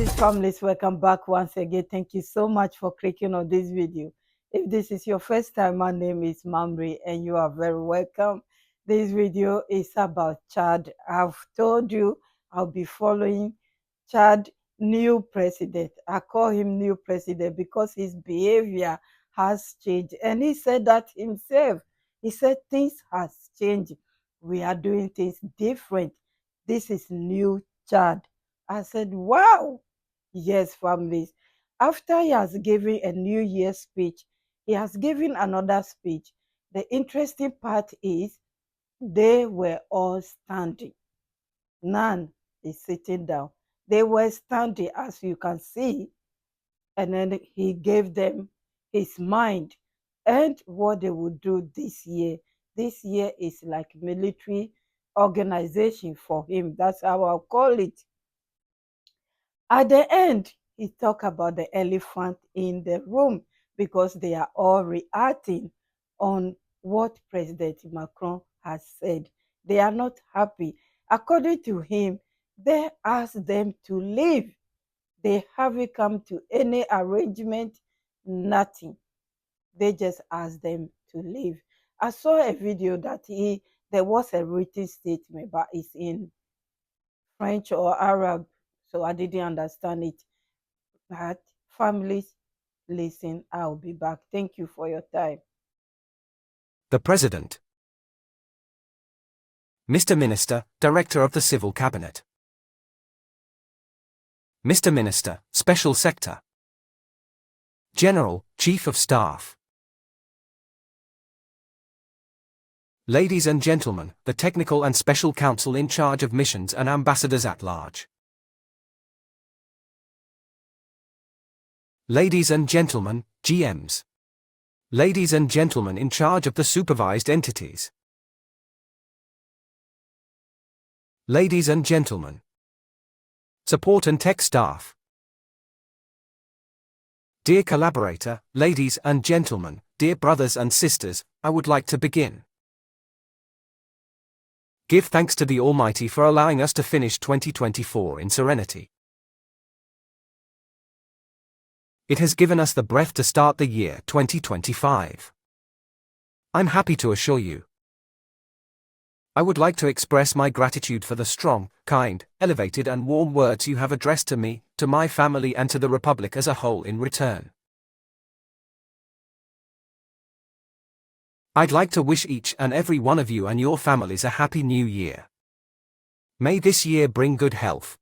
Greetings families, welcome back once again. Thank you so much for clicking on this video. If this is your first time, my name is Mamri and you are very welcome. This video is about Chad. I've told you I'll be following Chad new president. I call him new president because his behavior has changed, and he said that himself. He said things has changed. We are doing things different. This is new Chad. I said, wow. Yes, families. After he has given a New Year speech, he has given another speech. The interesting part is they were all standing. None is sitting down. They were standing, as you can see. And then he gave them his mind and what they would do this year. This year is like military organization for him. That's how I'll call it. At the end, he talked about the elephant in the room because they are all reacting on what President Macron has said. They are not happy. According to him, they asked them to leave. They haven't come to any arrangement, nothing. They just asked them to leave. I saw a video that there was a written statement, but it's in French or Arab, so I didn't understand it. But families, listen, I'll be back. Thank you for your time. The President. Mr. Minister, Director of the Civil Cabinet. Mr. Minister, Special Sector. General, Chief of Staff. Ladies and gentlemen, the Technical and Special Counsel in charge of missions and ambassadors at large. Ladies and gentlemen, GMs. Ladies and gentlemen in charge of the supervised entities. Ladies and gentlemen. Support and tech staff. Dear collaborator, ladies and gentlemen, dear brothers and sisters, I would like to begin. Give thanks to the Almighty for allowing us to finish 2024 in serenity. It has given us the breath to start the year 2025. I'm happy to assure you. I would like to express my gratitude for the strong, kind, elevated and warm words you have addressed to me, to my family and to the Republic as a whole in return. I'd like to wish each and every one of you and your families a happy new year. May this year bring good health,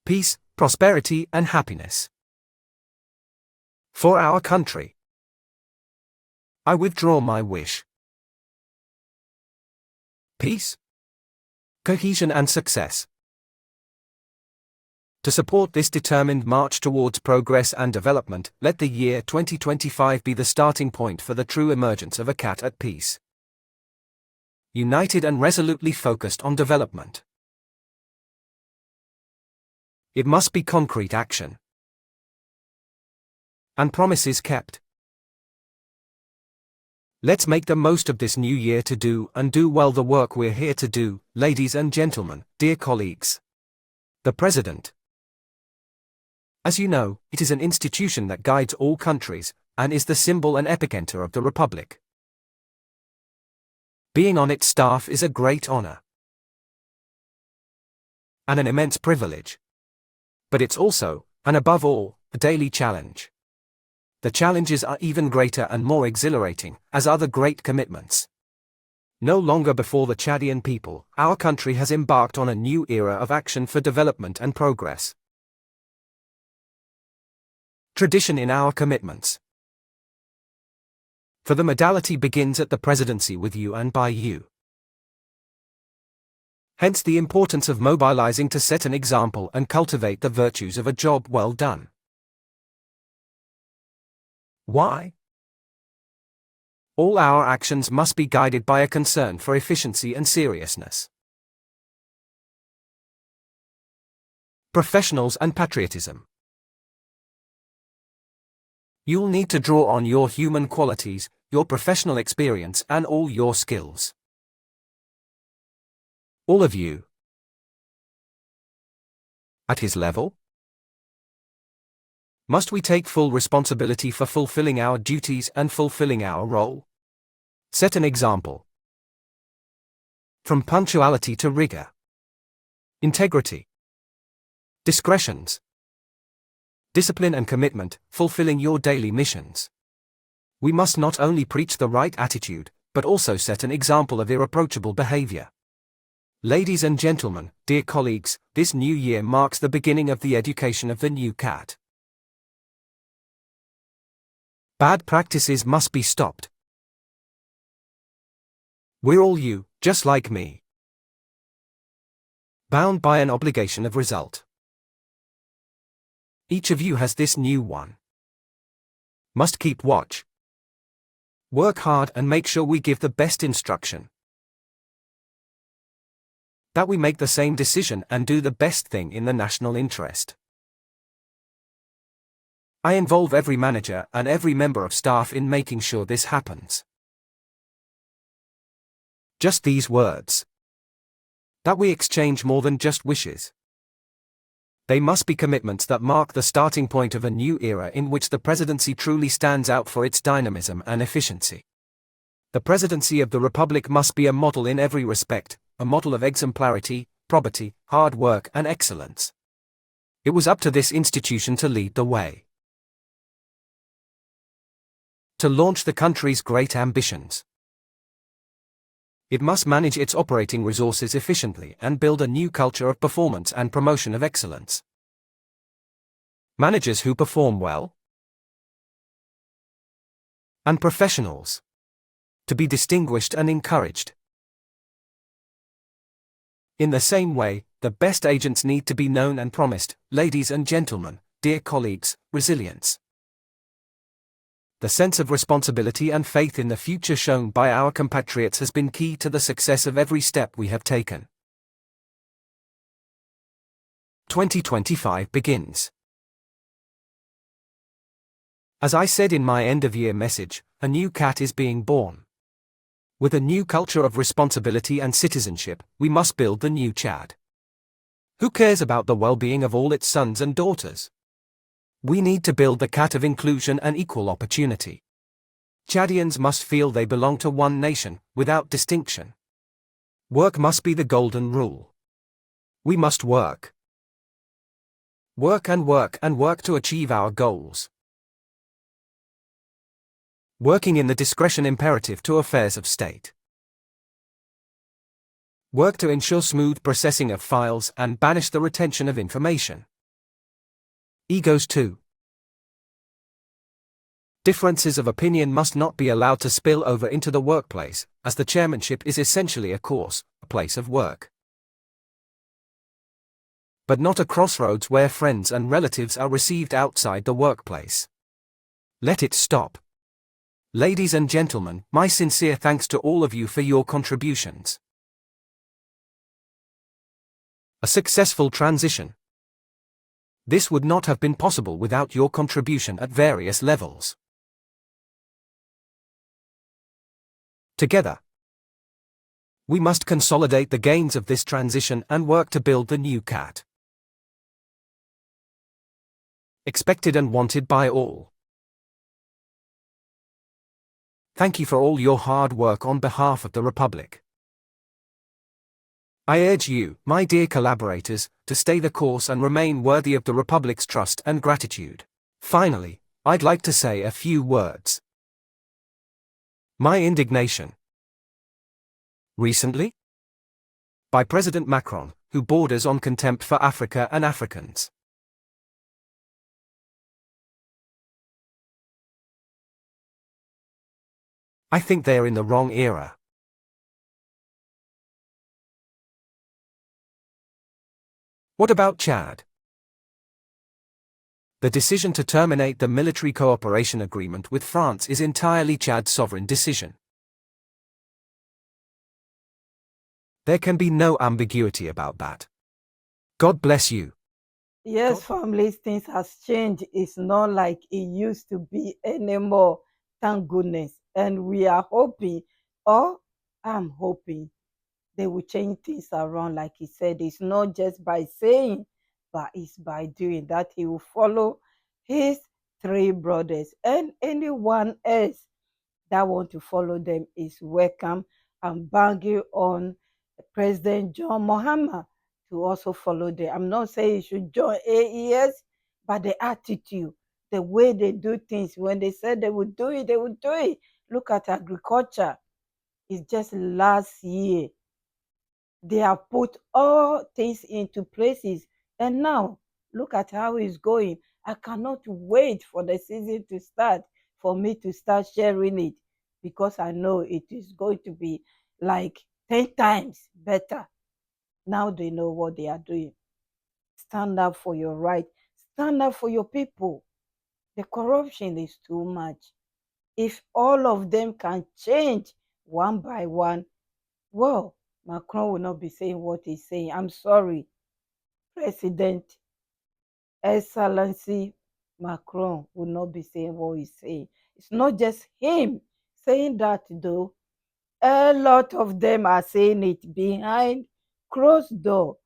peace, prosperity and happiness. For our country, I withdraw my wish. Peace, cohesion and success. To support this determined march towards progress and development, let the year 2025 be the starting point for the true emergence of a cat at peace. United and resolutely focused on development. It must be concrete action. And promises kept. Let's make the most of this new year to do well the work we're here to do, ladies and gentlemen, dear colleagues. The President. As you know, it is an institution that guides all countries, and is the symbol and epicenter of the Republic. Being on its staff is a great honor. And an immense privilege. But it's also, and above all, a daily challenge. The challenges are even greater and more exhilarating, as are the great commitments. No longer before the Chadian people, our country has embarked on a new era of action for development and progress. Tradition in our commitments. For the modality begins at the presidency with you and by you. Hence the importance of mobilizing to set an example and cultivate the virtues of a job well done. Why? All our actions must be guided by a concern for efficiency and seriousness. Professionals and patriotism. You'll need to draw on your human qualities, your professional experience and all your skills. All of you. At his level, Must we take full responsibility for fulfilling our duties and fulfilling our role? Set an example. From punctuality to rigor. Integrity. Discretions. Discipline and commitment, fulfilling your daily missions. We must not only preach the right attitude, but also set an example of irreproachable behavior. Ladies and gentlemen, dear colleagues, this new year marks the beginning of the education of the new CAT. Bad practices must be stopped. We're all you, just like me. Bound by an obligation of result. Each of you has this new one. Must keep watch. Work hard and make sure we give the best instruction. That we make the same decision and do the best thing in the national interest. I involve every manager and every member of staff in making sure this happens. Just these words. That we exchange more than just wishes. They must be commitments that mark the starting point of a new era in which the presidency truly stands out for its dynamism and efficiency. The presidency of the Republic must be a model in every respect, a model of exemplarity, probity, hard work and excellence. It was up to this institution to lead the way. To launch the country's great ambitions. It must manage its operating resources efficiently and build a new culture of performance and promotion of excellence. Managers who perform well. And professionals. To be distinguished and encouraged. In the same way, the best agents need to be known and promised. Ladies and gentlemen, dear colleagues, resilience. The sense of responsibility and faith in the future shown by our compatriots has been key to the success of every step we have taken. 2025 begins. As I said in my end-of-year message, a new CAT is being born. With a new culture of responsibility and citizenship, we must build the new Chad. Who cares about the well-being of all its sons and daughters? We need to build the CAT of inclusion and equal opportunity. Chadians must feel they belong to one nation, without distinction. Work must be the golden rule. We must work. Work and work and work to achieve our goals. Working in the discretion imperative to affairs of state. Work to ensure smooth processing of files and banish the retention of information. Egos too. Differences of opinion must not be allowed to spill over into the workplace, as the chairmanship is essentially a course, a place of work. But not a crossroads where friends and relatives are received outside the workplace. Let it stop. Ladies and gentlemen, my sincere thanks to all of you for your contributions. A successful transition. This would not have been possible without your contribution at various levels. Together, we must consolidate the gains of this transition and work to build the new CAT. Expected and wanted by all. Thank you for all your hard work on behalf of the Republic. I urge you, my dear collaborators, to stay the course and remain worthy of the Republic's trust and gratitude. Finally, I'd like to say a few words. My indignation. Recently? By President Macron, who borders on contempt for Africa and Africans. I think they're in the wrong era. What about Chad? The decision to terminate the military cooperation agreement with France is entirely Chad's sovereign decision. There can be no ambiguity about that. God bless you. Yes, families, things has changed. It's not like it used to be anymore. Thank goodness. And we are hoping, or I'm hoping, they will change things around. Like he said, it's not just by saying, but it's by doing that. He will follow his three brothers, and anyone else that want to follow them is welcome. I'm banging on President John Mahama to also follow them. I'm not saying you should join AES, but the attitude, the way they do things, when they said they would do it, they would do it. Look at agriculture. It's just last year. They have put all things into places. And now, look at how it's going. I cannot wait for the season to start, for me to start sharing it, because I know it is going to be like 10 times better. Now they know what they are doing. Stand up for your right. Stand up for your people. The corruption is too much. If all of them can change one by one, well, Macron will not be saying what he's saying. I'm sorry, President Excellency Macron will not be saying what he's saying. It's not just him saying that, though. A lot of them are saying it behind closed door.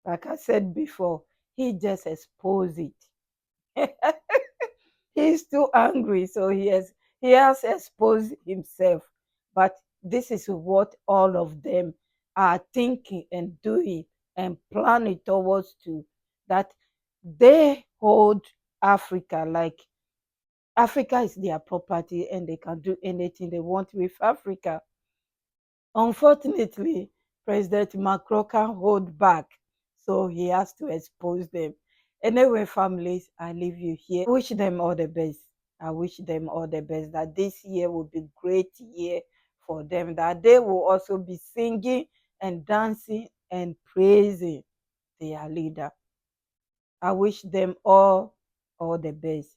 Like I said before, he just exposed it. He's too angry, so he has exposed himself. But this is what all of them are thinking and doing and planning towards to, that they hold Africa like Africa is their property and they can do anything they want with Africa. Unfortunately, President Macron can hold back, so he has to expose them. Anyway, families, I leave you here. I wish them all the best. I wish them all the best, that this year will be a great year for them, that they will also be singing and dancing and praising their leader. I wish them all the best.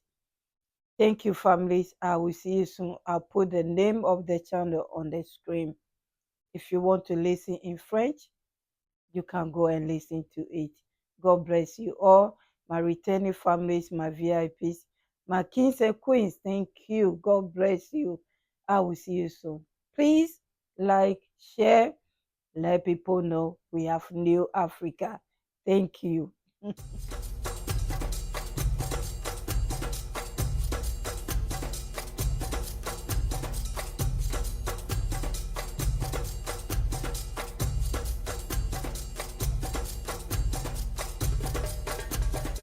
Thank you, families. I will see you soon. I'll put the name of the channel on the screen. If you want to listen in French, you can go and listen to it. God bless you all. My returning families, my VIPs, my kings and queens, thank you. God bless you. I will see you soon. Please like, share, let people know we have new Africa. Thank you.